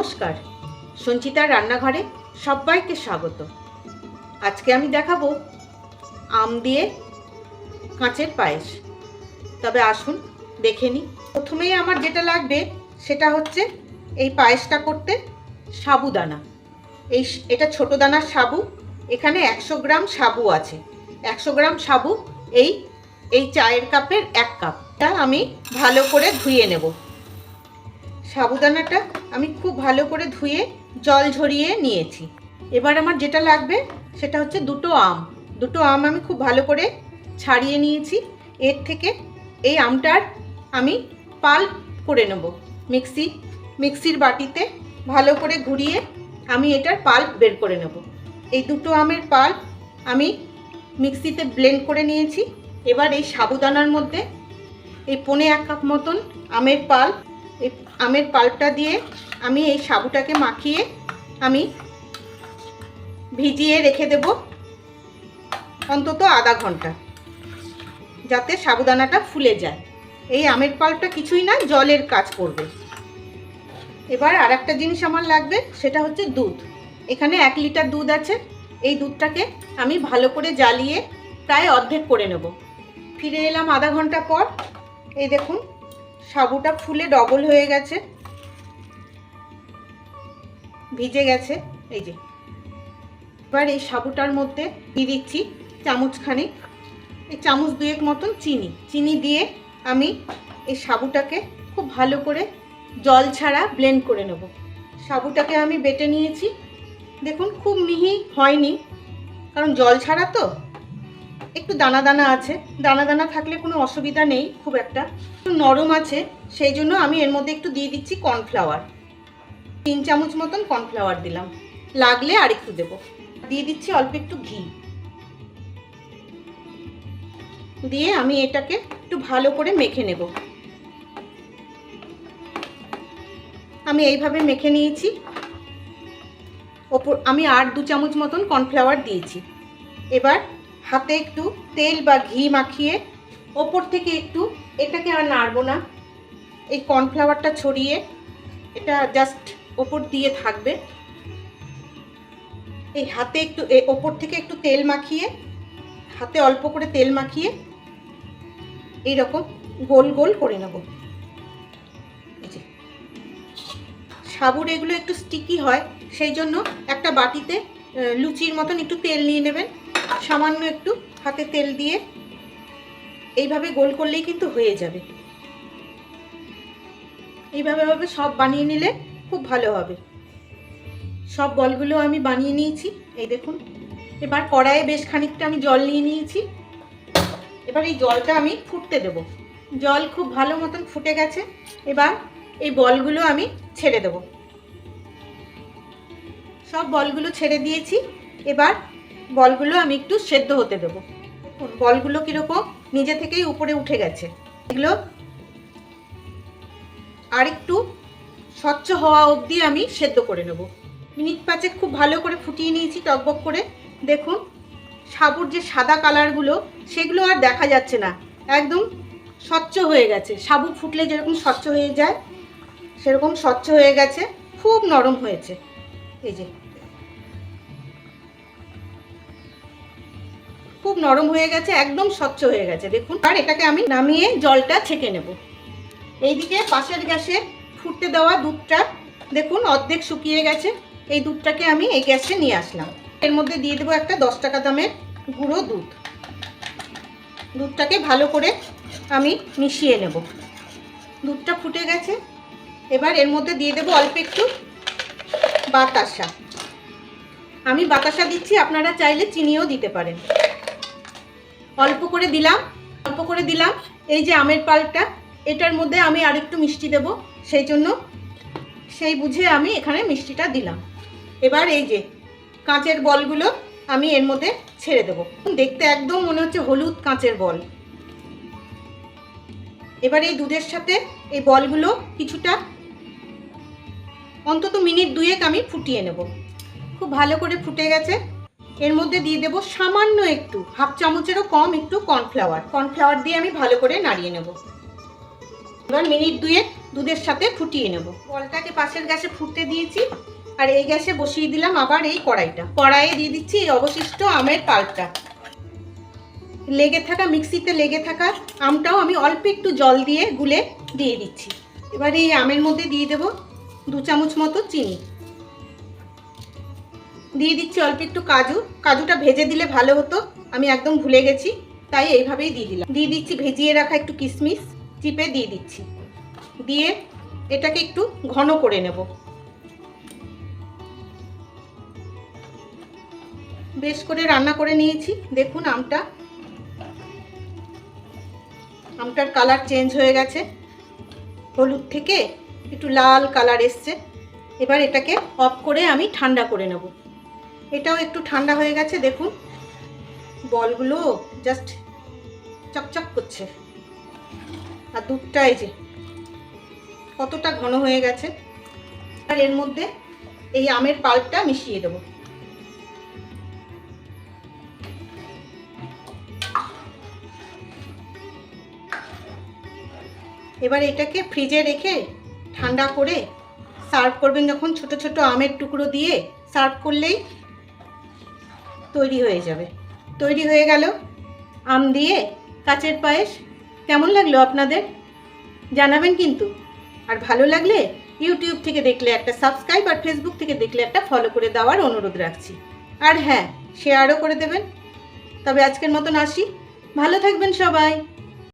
নমস্কার, সঞ্চিতার রান্নাঘরে সবাইকে স্বাগত। আজকে আমি দেখাবো আম দিয়ে কাঁচের পায়েস। তবে আসুন দেখে নিই। প্রথমেই আমার যেটা লাগবে সেটা হচ্ছে এই পায়েসটা করতে সাবুদানা। এটা ছোট দানার সাবু। এখানে 100 গ্রাম সাবু আছে। 100 গ্রাম সাবু এই চায়ের কাপের 1 কাপ। তা আমি ভালো করে ধুয়ে নেব। সাবুদানাটা আমি খুব ভালো করে ধুয়ে জল ঝরিয়ে নিয়েছি। এবার আমার যেটা লাগবে সেটা হচ্ছে দুটো আম আমি খুব ভালো করে ছাড়িয়ে নিয়েছি। এর থেকে এই আমটার আমি পাল্প করে নেব। মিক্সির বাটিতে ভালো করে ঘুরিয়ে আমি এটার পাল্প বের করে নেব। এই দুটো আমের পাল্প আমি মিক্সিতে ব্লেন্ড করে নিয়েছি। এবার এই সাবুদানার মধ্যে এই 1.25 কাপ মতন আমের পাল্পটা দিয়ে আমি এই সাবুটাকে মাখিয়ে আমি ভিজিয়ে রেখে দেব অন্তত আধা ঘন্টা, যাতে সাবুদানাটা ফুলে যায়। এই আমের পাল্পটা কিছুই না, জলের কাজ করবে। এবার আর একটা জিনিস আমার লাগবে, সেটা হচ্ছে দুধ। এখানে 1 লিটার দুধ আছে। এই দুধটাকে আমি ভালো করে জ্বালিয়ে প্রায় অর্ধেক করে নেব। ফিরে এলাম আধা ঘন্টা পর। এই দেখুন সাবুটা ফুলে ডবল হয়ে গেছে, ভিজে গেছে। এই যে এবার এই সাবুটার মধ্যে দিয়ে দিচ্ছি চামচখানেক, এই চামচ 2 মতন চিনি দিয়ে আমি এই সাবুটাকে খুব ভালো করে জল ছাড়া ব্লেন্ড করে নেব। সাবুটাকে আমি বেটে নিয়েছি। দেখুন খুব মিহি হয়নি, কারণ জল ছাড়া তো একটু দানা দানা আছে। দানা দানা থাকলে কোনো অসুবিধা নেই, খুব একটা একটু নরম আছে। সেই জন্য আমি এর মধ্যে একটু দিয়ে দিচ্ছি কর্নফ্লাওয়ার। 3 চামচ মতন কর্নফ্লাওয়ার দিলাম, লাগলে আর একটু দেবো। দিয়ে দিচ্ছি অল্প একটু ঘি দিয়ে আমি এটাকে একটু ভালো করে মেখে নেব। আমি এইভাবে মেখে নিয়েছি। আমি আর 2 চামচ মতন কর্নফ্লাওয়ার দিয়েছি। এবার হাতে একটু তেল বা ঘি মাখিয়ে ওপর থেকে একটু, এটাকে আর নাড়বো না, এই কর্নফ্লাওয়ারটা ছড়িয়ে এটা জাস্ট ওপর দিয়ে থাকবে। এই হাতে একটু ওপর থেকে একটু তেল মাখিয়ে, হাতে অল্প করে তেল মাখিয়ে এইরকম গোল গোল করে নেব। এই যে সাবুর এগুলো একটু স্টিকি হয়, সেই জন্য একটা বাটিতে লুচির মতন একটু তেল নিয়ে নেবেন। সামান্য একটু হাতে তেল দিয়ে এইভাবে গোল করলেই কিন্তু হয়ে যাবে। এইভাবে সব বানিয়ে নিলে খুব ভালো হবে। সব বলগুলো আমি বানিয়ে নিয়েছি। এই দেখুন এবার কড়াইয়ে বেশ খানিকটা আমি জল নিয়ে নিয়েছি। এবার এই জলটা আমি ফুটতে দেব। জল খুব ভালো মতন ফুটে গেছে। এবার এই বলগুলো আমি ছেড়ে দেব। সব বলগুলো ছেড়ে দিয়েছি। এবার বলগুলো আমি একটু সেদ্ধ হতে দেবো। বলগুলো কীরকম নিজে থেকেই উপরে উঠে গেছে। এগুলো আর একটু স্বচ্ছ হওয়া অবধি আমি সেদ্ধ করে নেব। মিনিট 5 খুব ভালো করে ফুটিয়ে নিয়েছি টকবক করে। দেখুন সাবুর যে সাদা কালারগুলো সেগুলো আর দেখা যাচ্ছে না, একদম স্বচ্ছ হয়ে গেছে। সাবু ফুটলে যেরকম স্বচ্ছ হয়ে যায় সেরকম স্বচ্ছ হয়ে গেছে, খুব নরম হয়েছে। এই যে খুব নরম হয়ে গেছে, একদম স্বচ্ছ হয়ে গেছে দেখুন। আর এটাকে আমি নামিয়ে জলটা ছেঁকে নেব। এইদিকে পাশের গ্যাসে ফুটতে দেওয়া দুধটা দেখুন অর্ধেক শুকিয়ে গেছে। এই দুধটাকে আমি এই গ্যাসে নিয়ে আসলাম। এর মধ্যে দিয়ে দেবো একটা 10 টাকা দামের গুঁড়ো দুধ। দুধটাকে ভালো করে আমি মিশিয়ে নেব। দুধটা ফুটে গেছে। এবার এর মধ্যে দিয়ে দেবো অল্প একটু বাতাসা। আমি বাতাসা দিচ্ছি, আপনারা চাইলে চিনিও দিতে পারেন। অল্প করে দিলাম। এই যে আমের পাল্পটা, এটার মধ্যে আমি আরেকটু মিষ্টি দেব, সেই বুঝে আমি এখানে মিষ্টিটা দিলাম। এবার এই যে কাঁচের বলগুলো আমি এর মধ্যে ছেড়ে দেব। দেখতে একদম মনে হচ্ছে হলুদ কাঁচের বল। এবার এই দুধের সাথে এই বলগুলো কিছুটা অন্তত মিনিট 2 আমি ফুটিয়ে নেব। খুব ভালো করে ফুটে গেছে। এর মধ্যে দিয়ে দেব সামান্য একটু, 1/2 চামচেরও কম একটু কর্নফ্লাওয়ার দিয়ে আমি ভালো করে নাড়িয়ে নেব। এবার মিনিট 2 দুধের সাথে ফুটিয়ে নেব। বলটাকে পাশের গ্যাসে ফুটতে দিয়েছি, আর এই গ্যাসে বসিয়ে দিলাম আবার এই কড়াইটা। কড়াইয়ে দিয়ে দিচ্ছি এই অবশিষ্ট আমের পাল্পটা। মিক্সিতে লেগে থাকা আমটাও আমি অল্প একটু জল দিয়ে গুলে দিয়ে দিচ্ছি। এবার এই আমের মধ্যে দিয়ে দেব 2 চামচ মতো চিনি। দিয়ে দিচ্ছি অল্প একটু কাজু। কাজুটা ভেজে দিলে ভালো হতো, আমি একদম ভুলে গেছি, তাই এইভাবেই দিয়ে দিলাম। দিয়ে দিচ্ছি ভেজিয়ে রাখা একটু কিশমিশ, চিপে দিয়ে দিচ্ছি। দিয়ে এটাকে একটু ঘন করে নেব। বেশ করে রান্না করে নিয়েছি। দেখুন আমটার কালার চেঞ্জ হয়ে গেছে, হলুদ থেকে একটু লাল কালার এসছে। এবার এটাকে অফ করে আমি ঠান্ডা করে নেব। এটাও একটু ঠান্ডা হয়ে গেছে। দেখুন বলগুলো জাস্ট চকচক করছে, আর দুধটা এই যে কতটা ঘন হয়ে গেছে। আর এর মধ্যে এই আমের পাল্পটা মিশিয়ে দেব। এবার এটাকে ফ্রিজে রেখে ঠান্ডা করে সার্ভ করবেন। যখন ছোট ছোট আমের টুকরো দিয়ে সার্ভ করলেই তৈরি হয়ে যাবে। তৈরি হয়ে গেল আম দিয়ে কাঁচের পায়েস। কেমন লাগলো আপনাদের জানাবেন কিন্তু। আর ভালো লাগলে ইউটিউব থেকে দেখলে একটা সাবস্ক্রাইব, আর ফেসবুক থেকে দেখলে একটা ফলো করে দেওয়ার অনুরোধ রাখছি। আর হ্যাঁ, শেয়ারও করে দেবেন। তবে আজকের মতন আসি, ভালো থাকবেন সবাই।